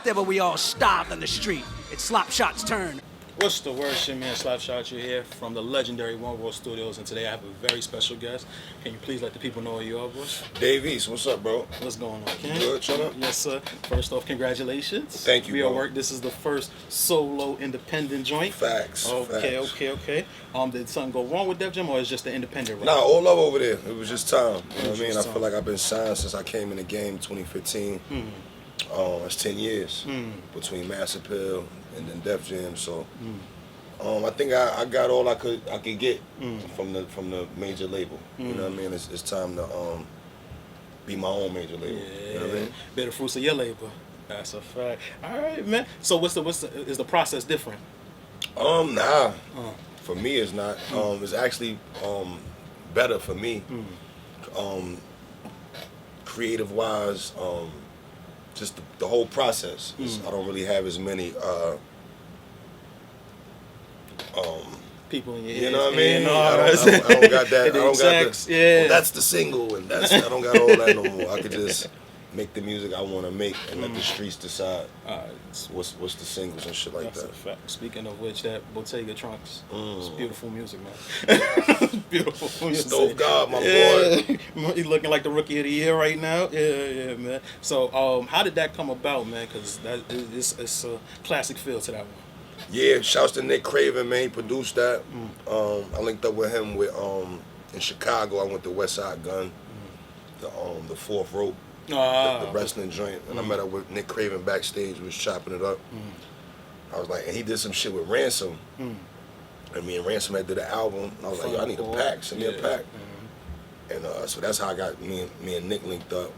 there, but we all starved on the street. It's Slapshot's turn. What's the word, shit, man? Slapshot, you're here from the legendary One World Studios, and today I have a very special guest. Can you please let the people know who you are, boys? Dave East, what's up, bro? What's going on, Ken? Good, shut up. Yes, sir. First off, congratulations. Thank you, Real bro. work. This is the first solo independent joint. Facts. Okay, facts. okay. Did something go wrong with Def Jam, or is it just the independent rap? Nah, all love over there. It was just time. You know what I mean? I time. feel like I've been signed since I came in the game 2015. It's 10 years between Mass Appeal and then Def Jam. So I think I got all I could get from the major label. You know what I mean? It's time to be my own major label. Yeah, You know what I mean? better fruits of your labor. That's a fact. All right, man. So is the process different? Nah. For me, it's not. It's actually better for me. Creative wise, just the whole process. I don't really have as many. People in your You know what I mean? No, I don't got that. I don't got the. Yeah. Well, that's the single, and I don't got all that no more. I could just make the music I want to make and let the streets decide what's the singles and shit like That's that. a fact. Speaking of which, that Bottega Trunks, it's beautiful music, man. Beautiful music. Stove God, my boy. He's looking like the rookie of the year right now. Yeah, man. So, how did that come about, man? Because it's a classic feel to that one. Yeah, shouts to Nick Craven, man. He produced that. I linked up with him in Chicago. I went to West Side Gun, the Fourth Rope, the wrestling joint, and I met up with Nick Craven backstage. We was chopping it up. I was like, and he did some shit with Ransom. And me and Ransom had did an album. And I was like, yo, I need a pack. Send me a pack. And so that's how I got me and Nick linked up.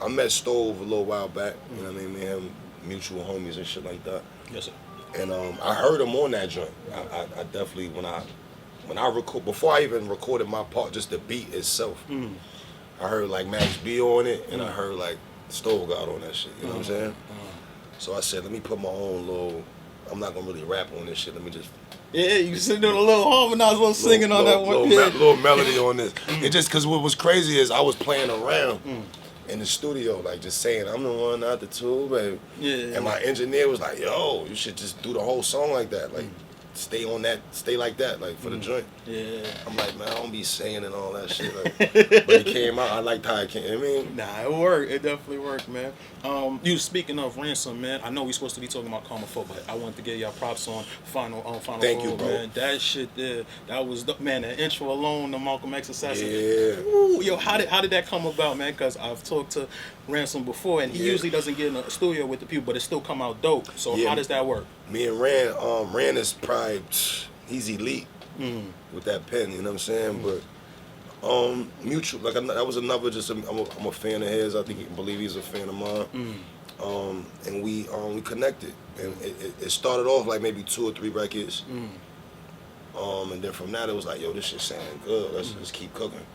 I met Stove a little while back. You know what I mean? Me and him, mutual homies and shit like that. Yes, sir. And I heard him on that joint. I definitely when I record before I even recorded my part, just the beat itself. I heard like Max B on it, and I heard like Stove got on that shit. You know what I'm saying? So I said, let me put my own little. I'm not gonna really rap on this shit. Let me just. Yeah, you sitting doing a little harmonize, a little singing on that one. Little melody on this. It just because what was crazy is I was playing around. In the studio, like just saying, I'm the one, not the two, baby. Yeah. And my engineer was like, yo, you should just do the whole song like that. Like, stay on that, stay like that, like for the joint. Yeah. I'm like, man, I don't be saying and all that shit. Like, but it came out, I liked how it came, I mean. Nah, it worked. It definitely worked, man. You speaking of Ransom, man, I know we supposed to be talking about Karma 4, but I wanted to give y'all props on Final Thank Four, you, bro. man. That shit there, that was, man, the intro alone, the Malcolm X assassin. Yeah. Ooh, yo, how did that come about, man? Because I've talked to Ransom before, and he usually doesn't get in a studio with the people, but it still come out dope. So how does that work? Me and Rand is probably, he's elite with that pen, you know what I'm saying? But mutual, like that was another. I'm a fan of his. I think you can believe he's a fan of mine. And we connected, and it started off like maybe 2 or 3 records. And then from that it was like, yo, this shit sounding good. Let's just keep cooking.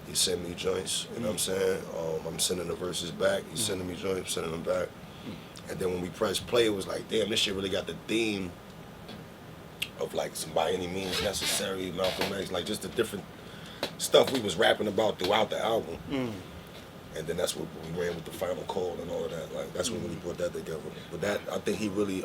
He sent me joints, you know what I'm saying? I'm sending the verses back. He's sending me joints, sending them back. And then when we pressed play, it was like, damn, this shit really got the theme of like some By Any Means Necessary, Malcolm X, like just the different stuff we was rapping about throughout the album. And then that's what we ran with the final call and all of that. Like that's when we brought that together. But that, I think he really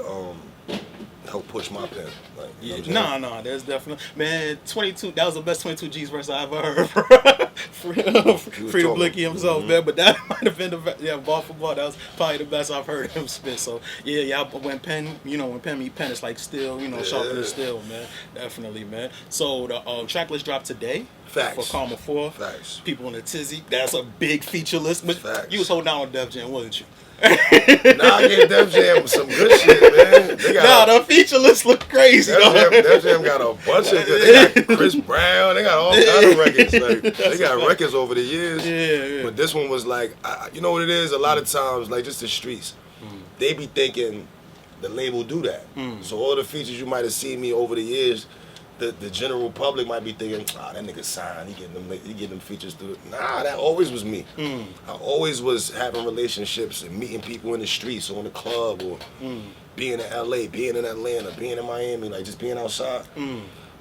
helped push my pen. Like, you know what I'm saying? Nah, there's definitely, man, 22, that was the best 22 G's verse I ever heard, bro. Free to Blicky himself, man, but that might have been the best, bar for bar, that was probably the best I've heard him spit. So, when pen meet pen, it's like steel, sharper than steel, man, definitely, man. So, the tracklist dropped today. Facts. For Karma 4. Facts. People in the tizzy, that's a big feature list, but Facts. you was holding down on Def Jam, wasn't you? Nah, I gave Def Jam some good shit, man. The feature list look crazy. Def Jam got a bunch of good. They got Chris Brown. They got all kinds of records. Like, they got records over the years. Yeah. But this one was like, you know what it is? A lot of times, like just the streets, they be thinking the label do that. So all the features you might have seen me over the years, the general public might be thinking, that nigga signed, he getting them features through. Nah, that always was me. I always was having relationships and meeting people in the streets or in the club or being in LA, being in Atlanta, being in Miami, like just being outside.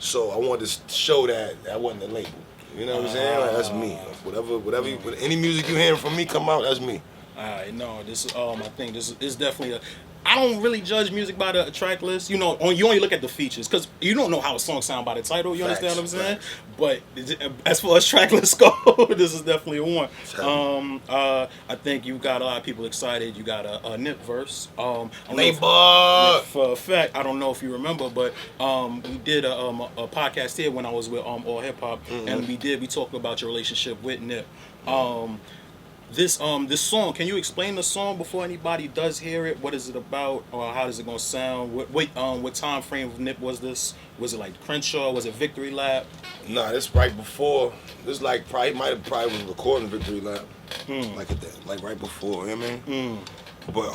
So I wanted to show that wasn't the label. You know what I'm saying? Like, that's me. Whatever, any music you hearing from me come out, that's me. Alright, no, this I think this is definitely a. I don't really judge music by the track list. You know, you only look at the features because you don't know how a song sound by the title. You understand what I'm saying? But as far as track lists go, this is definitely a one. I think you got a lot of people excited. You got a Nip verse. Labor. For a fact, I don't know if you remember, but we did a podcast here when I was with All Hip Hop, and we talked about your relationship with Nip. This song, can you explain the song before anybody does hear it? What is it about, or how is it gonna sound? What time frame of Nip was this? Was it like Crenshaw? Was it Victory Lap? Nah, this right before. This like probably was recording Victory Lap, like right before. You know what I mean? But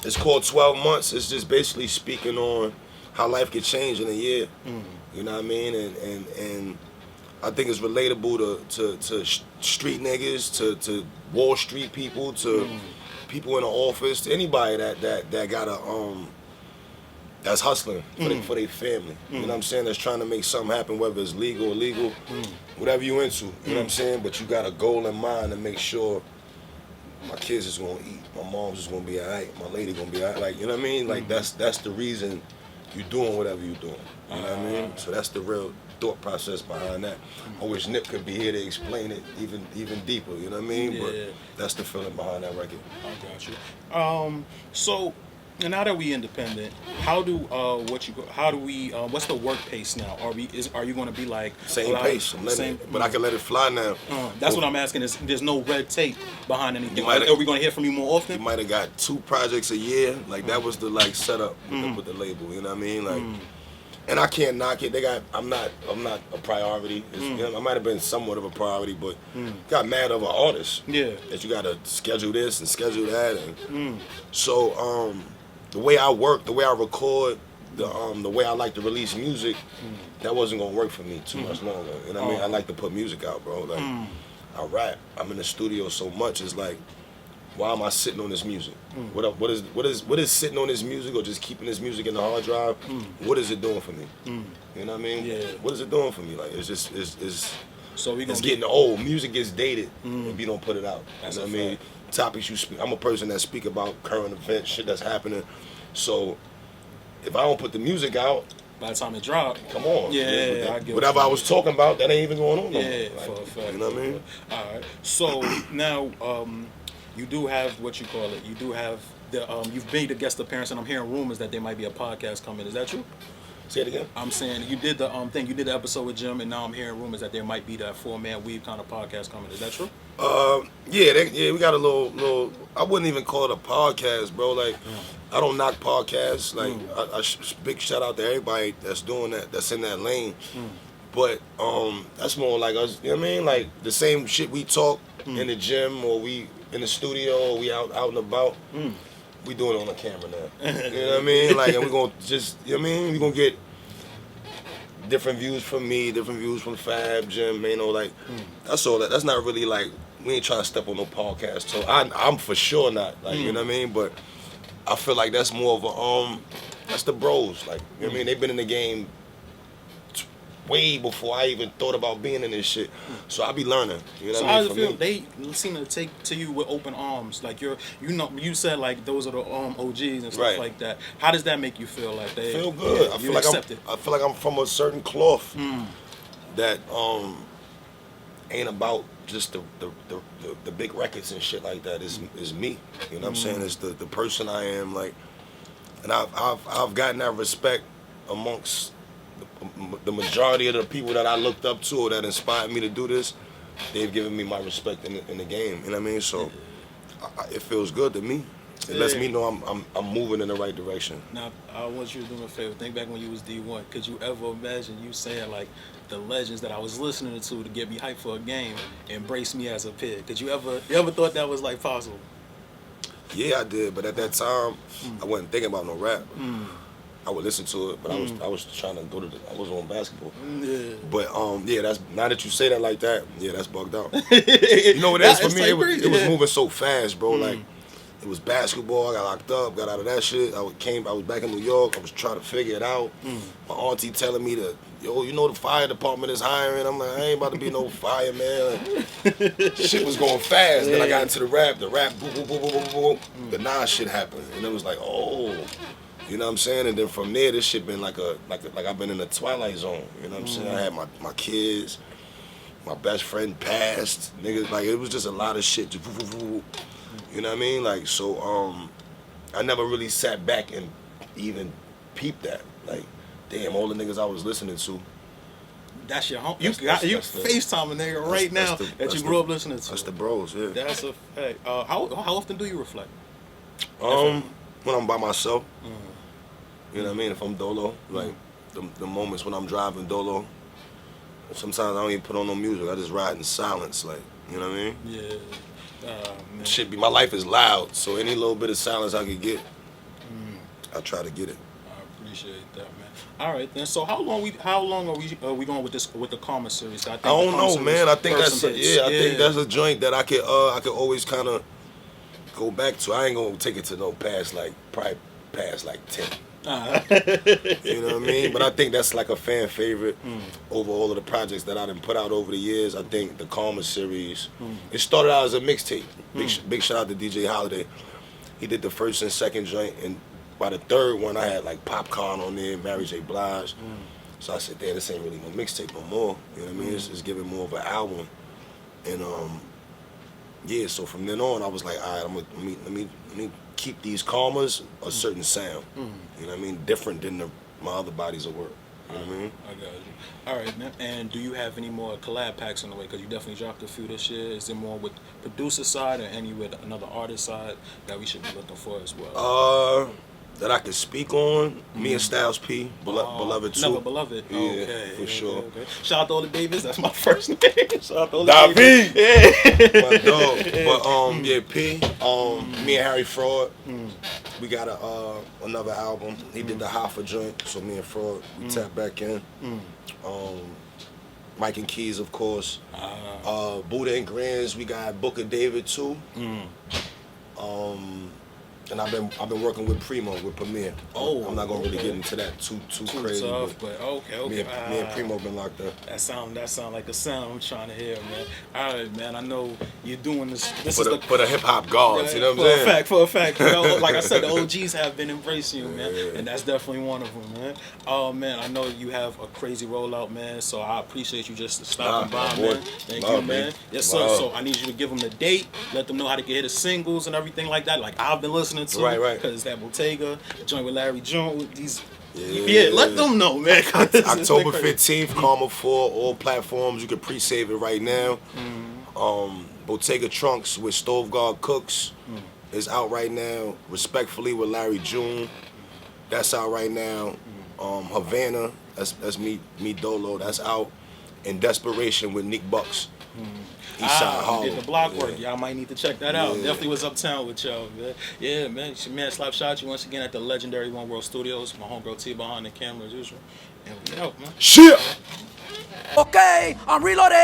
it's called 12 Months. It's just basically speaking on how life could change in a year. You know what I mean? And I think it's relatable to street niggas, to Wall Street people, to people in the office, to anybody that got that's hustling for their family. You know what I'm saying? That's trying to make something happen, whether it's legal or illegal, whatever you into. You know what I'm saying? But you got a goal in mind to make sure my kids is gonna eat, my mom's is gonna be alright, my lady gonna be alright. Like, you know what I mean? Like that's the reason you're doing whatever you're doing. You know what I mean? So that's the real thought process behind that. I wish Nip could be here to explain it even deeper, you know what I mean? Yeah. But that's the feeling behind that record. I got you. So now that we independent, what's the work pace now? Are you going to be like Same pace, but I can let it fly now. That's what I'm asking. Is there's no red tape behind anything? Are we going to hear from you more often? You might have got 2 projects a year. Like that was the setup with the label. You know what I mean? Like, and I can't knock it. I'm not a priority. You know, I might have been somewhat of a priority, but got mad over artists. Yeah. That you got to schedule this and schedule that, and so the way I work, the way I record, the way I like to release music, that wasn't gonna work for me too much longer. You know what I mean? I like to put music out, bro. Like I rap. I'm in the studio so much. It's like, why am I sitting on this music? What is sitting on this music, or just keeping this music in the hard drive? What is it doing for me? You know what I mean? Yeah. What is it doing for me? Like it's So it's getting old. Music gets dated if you don't put it out. That's you know a what I mean? fact. Topics you speak. I'm a person that speak about current events, shit that's happening. So if I don't put the music out, by the time it dropped, come on. I get whatever I was talking about, that ain't even going on no more. Yeah, Like, for a fact. you know what I mean? All right. So now, you do have what you call it. You do have you've made a guest appearance, and I'm hearing rumors that there might be a podcast coming. Is that true? Say it again. I'm saying you did the thing. You did the episode with Jim, and now I'm hearing rumors that there might be that 4-man weave kind of podcast coming. Is that true? Yeah, we got a little. I wouldn't even call it a podcast, bro. Like, I don't knock podcasts. Like, big shout out to everybody that's doing that, that's in that lane. But that's more like us. You know what I mean? Like the same shit we talk in the gym, or we in the studio, or we out and about. We doing it on the camera now. You know what I mean? Like, and we gonna just, you know what I mean? We gonna get different views from me, different views from Fab, Jim, you know, like, that's all that. That's not really like, we ain't trying to step on no podcast. So I'm for sure not, like, you know what I mean? But I feel like that's more of a, that's the bros, like, you know what I mean? They've been in the game way before I even thought about being in this shit. So I be learning. You know So what I how mean? does it feel? They seem to take to you with open arms. Like you said like those are the OGs and stuff Right. like that. How does that make you feel? Like they Feel good. Yeah, I feel like I'm from a certain cloth that ain't about just the big records and shit like that. Is me. You know what I'm saying? It's the person I am, like, and I've gotten that respect amongst the majority of the people that I looked up to or that inspired me to do this. They've given me my respect in the game. You know what I mean? So it feels good to me. It lets me know I'm moving in the right direction. Now, I want you to do me a favor. Think back when you was D1. Could you ever imagine you saying like the legends that I was listening to get me hyped for a game embrace me as a peer? Could you ever thought that was like possible? Yeah, I did, but at that time, I wasn't thinking about no rap. I would listen to it, but I was trying to I was on basketball. Yeah. But yeah, that's, now that you say that like that, yeah, that's bugged out. You know what it is for me? It was moving so fast, bro. Like, It was basketball. I got locked up, got out of that shit. I was back in New York. I was trying to figure it out. My auntie telling me to, yo, you know the fire department is hiring. I'm like, I ain't about to be no fireman. Shit was going fast. Then I got into the rap, boom, boom, boom, boom, boom, boom. The Nas shit happened. And it was like, oh, you know what I'm saying? And then from there, this shit been like I've been in the twilight zone. You know what I'm saying? I had my kids, my best friend passed. Niggas, like, it was just a lot of shit. Just, you know what I mean? Like, so, I never really sat back and even peeped that. Like, damn, all the niggas I was listening to. That's your home. You FaceTime a nigga right now that you grew up listening to. That's the bros, yeah. That's a fact. How often do you reflect? When I'm by myself. You know what I mean? If I'm dolo, like the moments when I'm driving dolo. Sometimes I don't even put on no music. I just ride in silence, like, you know what I mean? Yeah. Man. Shit, my life is loud, so any little bit of silence I could get, I try to get it. I appreciate that, man. All right, then. So how long are we going with the Karma series? I don't know, man. I think that's I think that's a joint that I could always kind of go back to. I ain't gonna take it to no past like 10. You know what I mean? But I think that's like a fan favorite over all of the projects that I done put out over the years. I think the Karma series, it started out as a mixtape. Big shout out to DJ Holiday. He did the first and second joint, and by the third one I had like Popcorn on there, Mary J. Blige. So I said, damn, this ain't really no mixtape no more. You know what I mean? It's giving more of an album. And yeah, so from then on I was like, all right, let me keep these Karmas a certain sound. You know what I mean? Different than my other bodies of work. You know what I mean? I got you. All right, man. And do you have any more collab packs on the way? Because you definitely dropped a few this year. Is there more with producer side or any with another artist side that we should be looking for as well? That I could speak on, me and Styles P, Beloved too. Another Beloved. Yeah, okay, for sure. Okay. Shout out to all the Davis. That's my first name. Shout out to all the David. Davis. Yeah. My dog. But yeah, P. Me and Harry Fraud. We got another album. He did the Hoffa joint, so me and Fraud we tapped back in. Mike and Keys, of course. Buddha and Grands. We got Booker David too. And I've been working with Primo with Premier. I'm not gonna really get into that too crazy. Tough, but okay. Me and Primo been locked up. That sound like the sound I'm trying to hear, man. All right, man. I know you're doing this. This for is the hip hop gods. You know what I'm saying? For a fact. You know, like I said, the OGs have been embracing you, man, and that's definitely one of them, man. Oh man, I know you have a crazy rollout, man. So I appreciate you just stopping by, man. Thank you, man. Yes, sir. So I need you to give them the date, let them know how to get the singles and everything like that. Like I've been listening to, right. Because that Bottega joint with Larry June, these. Yeah, let them know, man. October 15th, Karma 4, all platforms. You can pre-save it right now. Bottega Trunks with Stove Guard Cooks is out right now. Respectfully with Larry June, that's out right now. Havana, that's me Dolo, that's out. And Desperation with Nick Bucks. Eastside Harlem. Did the block work. Y'all might need to check that out. Definitely was uptown with y'all, man. Yeah, man. It's your man Slapshot you once again at the legendary One World Studios. My homegirl T behind the camera as usual. And we out, man. Shit! Okay, I'm reloaded.